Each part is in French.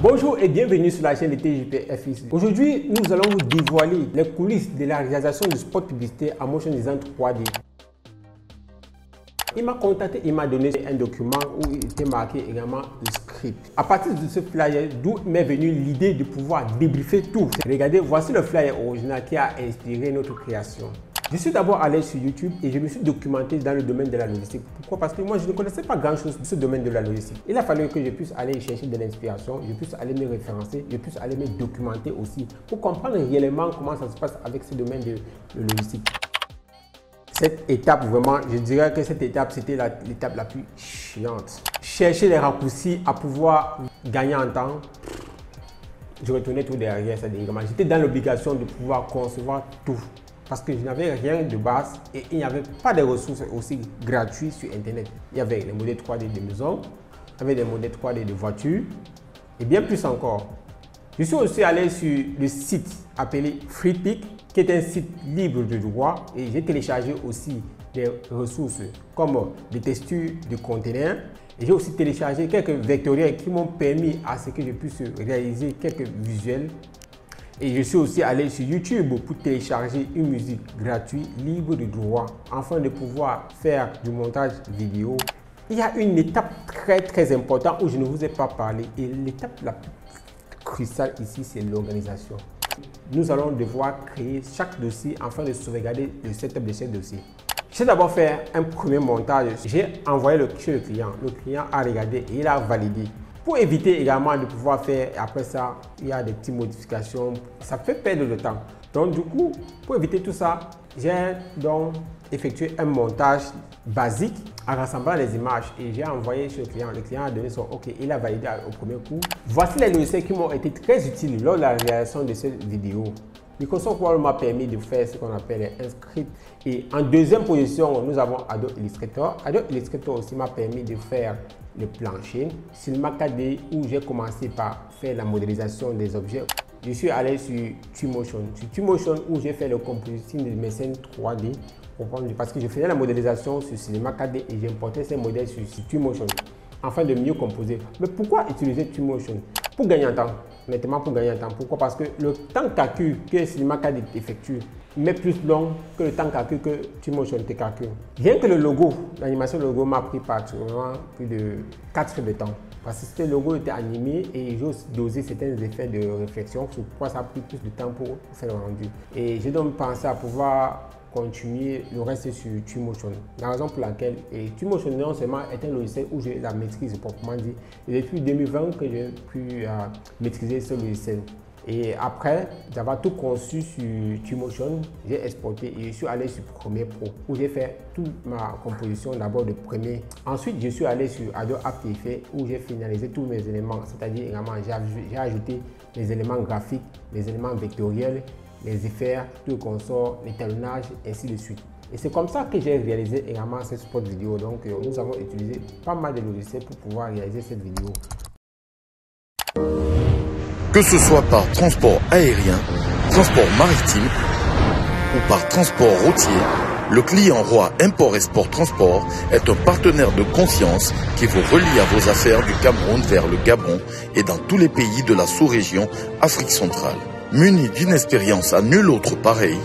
Bonjour et bienvenue sur la chaîne de TJP FX. Aujourd'hui, nous allons vous dévoiler les coulisses de la réalisation du spot publicitaire en motion design 3D. Il m'a contacté, il m'a donné un document où il était marqué également le script. À partir de ce flyer, d'où m'est venue l'idée de pouvoir débriefer tout. Regardez, voici le flyer original qui a inspiré notre création. Je suis d'abord allé sur YouTube et je me suis documenté dans le domaine de la logistique. Pourquoi? Parce que moi, je ne connaissais pas grand-chose de ce domaine de la logistique. Il a fallu que je puisse aller chercher de l'inspiration, je puisse aller me référencer, je puisse aller me documenter aussi pour comprendre réellement comment ça se passe avec ce domaine de logistique. Cette étape, vraiment, je dirais que cette étape, c'était l'étape la plus chiante. Chercher les raccourcis à pouvoir gagner en temps. Je retournais tout derrière ça. J'étais dans l'obligation de pouvoir concevoir tout. Parce que je n'avais rien de base et il n'y avait pas de ressources aussi gratuites sur Internet. Il y avait les modèles 3D de maison, il y avait des modèles 3D de voitures et bien plus encore. Je suis aussi allé sur le site appelé FreePic, qui est un site libre de droit, et j'ai téléchargé aussi des ressources comme des textures de conteneurs. Et j'ai aussi téléchargé quelques vectoriels qui m'ont permis à ce que je puisse réaliser quelques visuels. Et je suis aussi allé sur YouTube pour télécharger une musique gratuite, libre de droit, afin de pouvoir faire du montage vidéo. Il y a une étape très importante où je ne vous ai pas parlé. Et l'étape la plus cruciale ici, c'est l'organisation. Nous allons devoir créer chaque dossier afin de sauvegarder le setup de chaque dossier. J'ai d'abord fait un premier montage. J'ai envoyé chez le client. Le client a regardé et il a validé. Pour éviter également de pouvoir faire, après ça, il y a des petites modifications, ça fait perdre le temps. Donc du coup, pour éviter tout ça, j'ai donc effectué un montage basique en rassemblant les images et j'ai envoyé chez le client. Le client a donné son OK, il a validé au premier coup. Voici les logiciels qui m'ont été très utiles lors de la réalisation de cette vidéo. Microsoft Word m'a permis de faire ce qu'on appelle un script. Et en deuxième position, nous avons Adobe Illustrator. Adobe Illustrator aussi m'a permis de faire le plancher. Cinema 4D où j'ai commencé par faire la modélisation des objets. Je suis allé sur Twinmotion. Sur Twinmotion où j'ai fait le compositing de mes scènes 3D. Parce que je faisais la modélisation sur Cinema 4D et j'importais ces modèles sur Twinmotion afin de mieux composer. Mais pourquoi utiliser Twinmotion? Pour gagner en temps. Honnêtement, pour gagner en temps. Pourquoi? Parce que le temps calcul que Cinema 4D effectue mais plus long que le temps calcul que Twinmotion te calcule. Rien que le logo, l'animation logo m'a pris pratiquement plus de 4 heures de temps. Parce que ce logo était animé et j'ai aussi dosé certains effets de réflexion, sur quoi ça a pris plus de temps pour faire le rendu. Et j'ai donc pensé à pouvoir continuer le reste sur Twinmotion. La raison pour laquelle Twinmotion non seulement est un logiciel où j'ai la maîtrise proprement dit, et depuis 2020 que j'ai pu maîtriser ce logiciel. Et après d'avoir tout conçu sur Twinmotion, j'ai exporté et je suis allé sur Premiere Pro où j'ai fait toute ma composition d'abord de Premiere. Ensuite, je suis allé sur Adobe After Effects où j'ai finalisé tous mes éléments, c'est-à-dire également j'ai ajouté les éléments graphiques, les éléments vectoriels, les effets, tout le consort, l'étalonnage, ainsi de suite. Et c'est comme ça que j'ai réalisé également cette spot vidéo. Donc nous avons utilisé pas mal de logiciels pour pouvoir réaliser cette vidéo. Que ce soit par transport aérien, transport maritime ou par transport routier, le client Roi Import-Export Transport est un partenaire de confiance qui vous relie à vos affaires du Cameroun vers le Gabon et dans tous les pays de la sous-région Afrique centrale. Muni d'une expérience à nul autre pareil,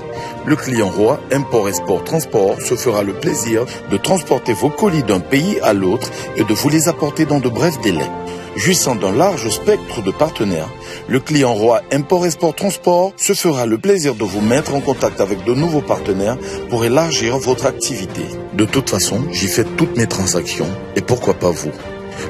le client Roi Import-Export Transport se fera le plaisir de transporter vos colis d'un pays à l'autre et de vous les apporter dans de brefs délais. Jouissant d'un large spectre de partenaires, le client Roi Import-Export Transport se fera le plaisir de vous mettre en contact avec de nouveaux partenaires pour élargir votre activité. De toute façon, j'y fais toutes mes transactions et pourquoi pas vous.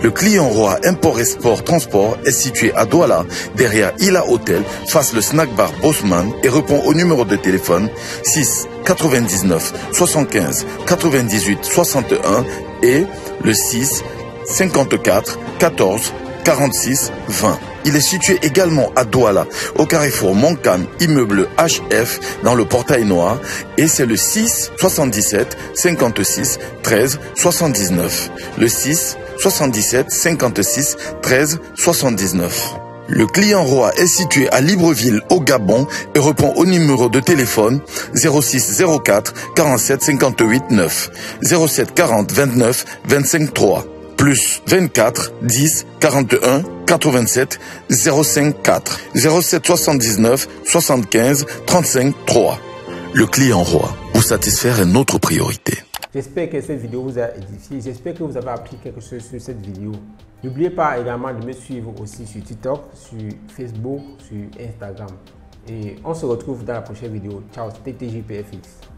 Le client Roi Import-Export Transport est situé à Douala, derrière Ila Hotel, face le snack bar Bosman et répond au numéro de téléphone 6 99 75 98 61 et le 6 54 14 46 20. Il est situé également à Douala, au carrefour Moncam, immeuble HF, dans le portail noir, et c'est le 6 77 56 13 79. Le 6 77 56 13 79. Le client Roi est situé à Libreville au Gabon et répond au numéro de téléphone 06 04 47 58 9, 07 40 29 25 3. Plus 24 10 41 87 05 4 07 79 75 35 3. Le client roi. Vous satisfaire est notre priorité. J'espère que cette vidéo vous a édifié. J'espère que vous avez appris quelque chose sur cette vidéo. N'oubliez pas également de me suivre aussi sur TikTok, sur Facebook, sur Instagram. Et on se retrouve dans la prochaine vidéo. Ciao, c'était TJPFX.